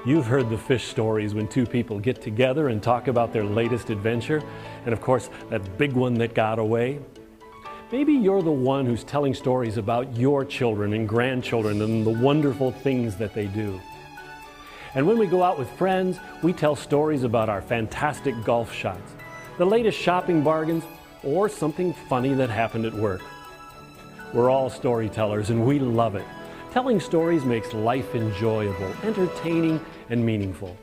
You've heard the fish stories when two people get together and talk about their latest adventure, and of course, that big one that got away. Maybe you're the one who's telling stories about your children and grandchildren and the wonderful things that they do. And when we go out with friends, we tell stories about our fantastic golf shots, the latest shopping bargains, or something funny that happened at work. We're all storytellers and we love it. Telling stories makes life enjoyable, entertaining, and meaningful.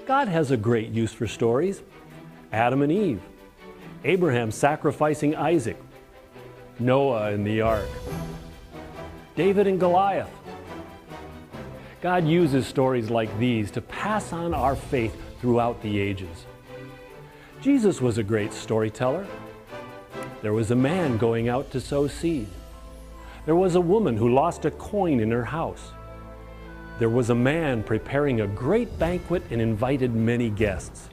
God has a great use for stories. Adam and Eve, Abraham sacrificing Isaac, Noah and the ark, David and Goliath. God uses stories like these to pass on our faith throughout the ages. Jesus was a great storyteller. There was a man going out to sow seed. There was a woman who lost a coin in her house. There was a man preparing a great banquet and invited many guests.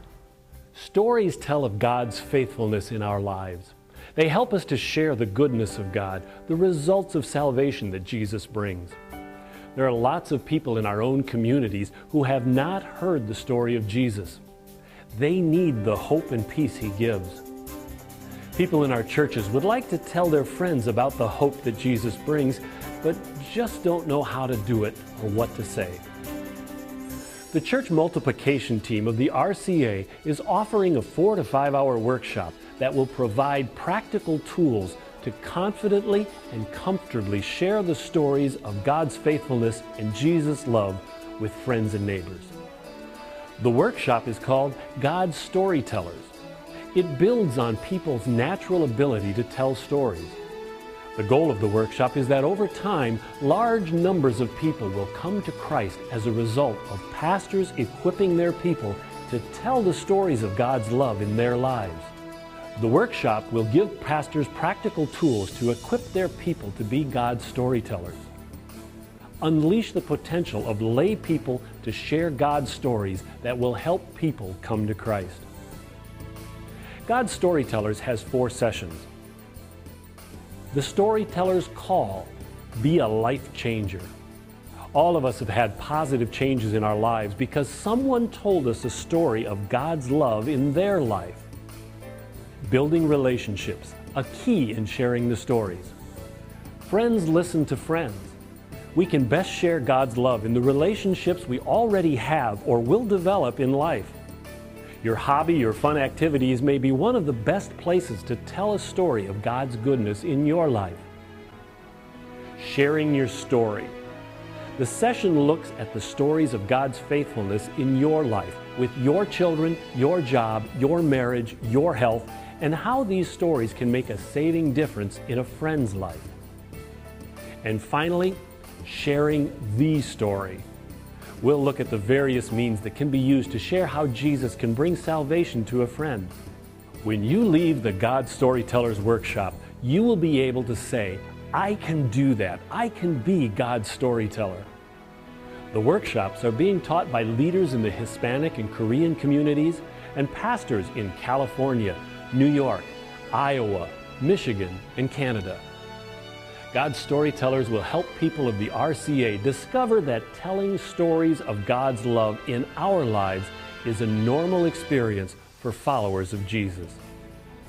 Stories tell of God's faithfulness in our lives. They help us to share the goodness of God, the results of salvation that Jesus brings. There are lots of people in our own communities who have not heard the story of Jesus. They need the hope and peace He gives. People in our churches would like to tell their friends about the hope that Jesus brings, but just don't know how to do it or what to say. The church multiplication team of the RCA is offering a 4 to 5 hour workshop that will provide practical tools to confidently and comfortably share the stories of God's faithfulness and Jesus' love with friends and neighbors. The workshop is called God's Storytellers. It builds on people's natural ability to tell stories. The goal of the workshop is that over time, large numbers of people will come to Christ as a result of pastors equipping their people to tell the stories of God's love in their lives. The workshop will give pastors practical tools to equip their people to be God's storytellers. Unleash the potential of lay people to share God's stories that will help people come to Christ. God's Storytellers has 4 sessions. The Storyteller's Call, Be a Life Changer. All of us have had positive changes in our lives because someone told us a story of God's love in their life. Building relationships, a key in sharing the stories. Friends listen to friends. We can best share God's love in the relationships we already have or will develop in life. Your hobby or fun activities may be one of the best places to tell a story of God's goodness in your life. Sharing your story. The session looks at the stories of God's faithfulness in your life, with your children, your job, your marriage, your health, and how these stories can make a saving difference in a friend's life. And finally, sharing the story. We'll look at the various means that can be used to share how Jesus can bring salvation to a friend. When you leave the God Storytellers workshop, you will be able to say, I can do that. I can be God's storyteller. The workshops are being taught by leaders in the Hispanic and Korean communities and pastors in California, New York, Iowa, Michigan, and Canada. God's Storytellers will help people of the RCA discover that telling stories of God's love in our lives is a normal experience for followers of Jesus.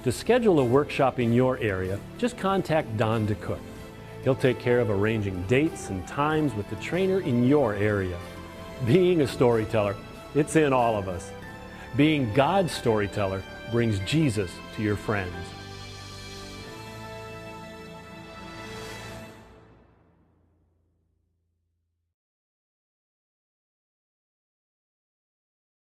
To schedule a workshop in your area, just contact Don DeCook. He'll take care of arranging dates and times with the trainer in your area. Being a storyteller, it's in all of us. Being God's storyteller brings Jesus to your friends.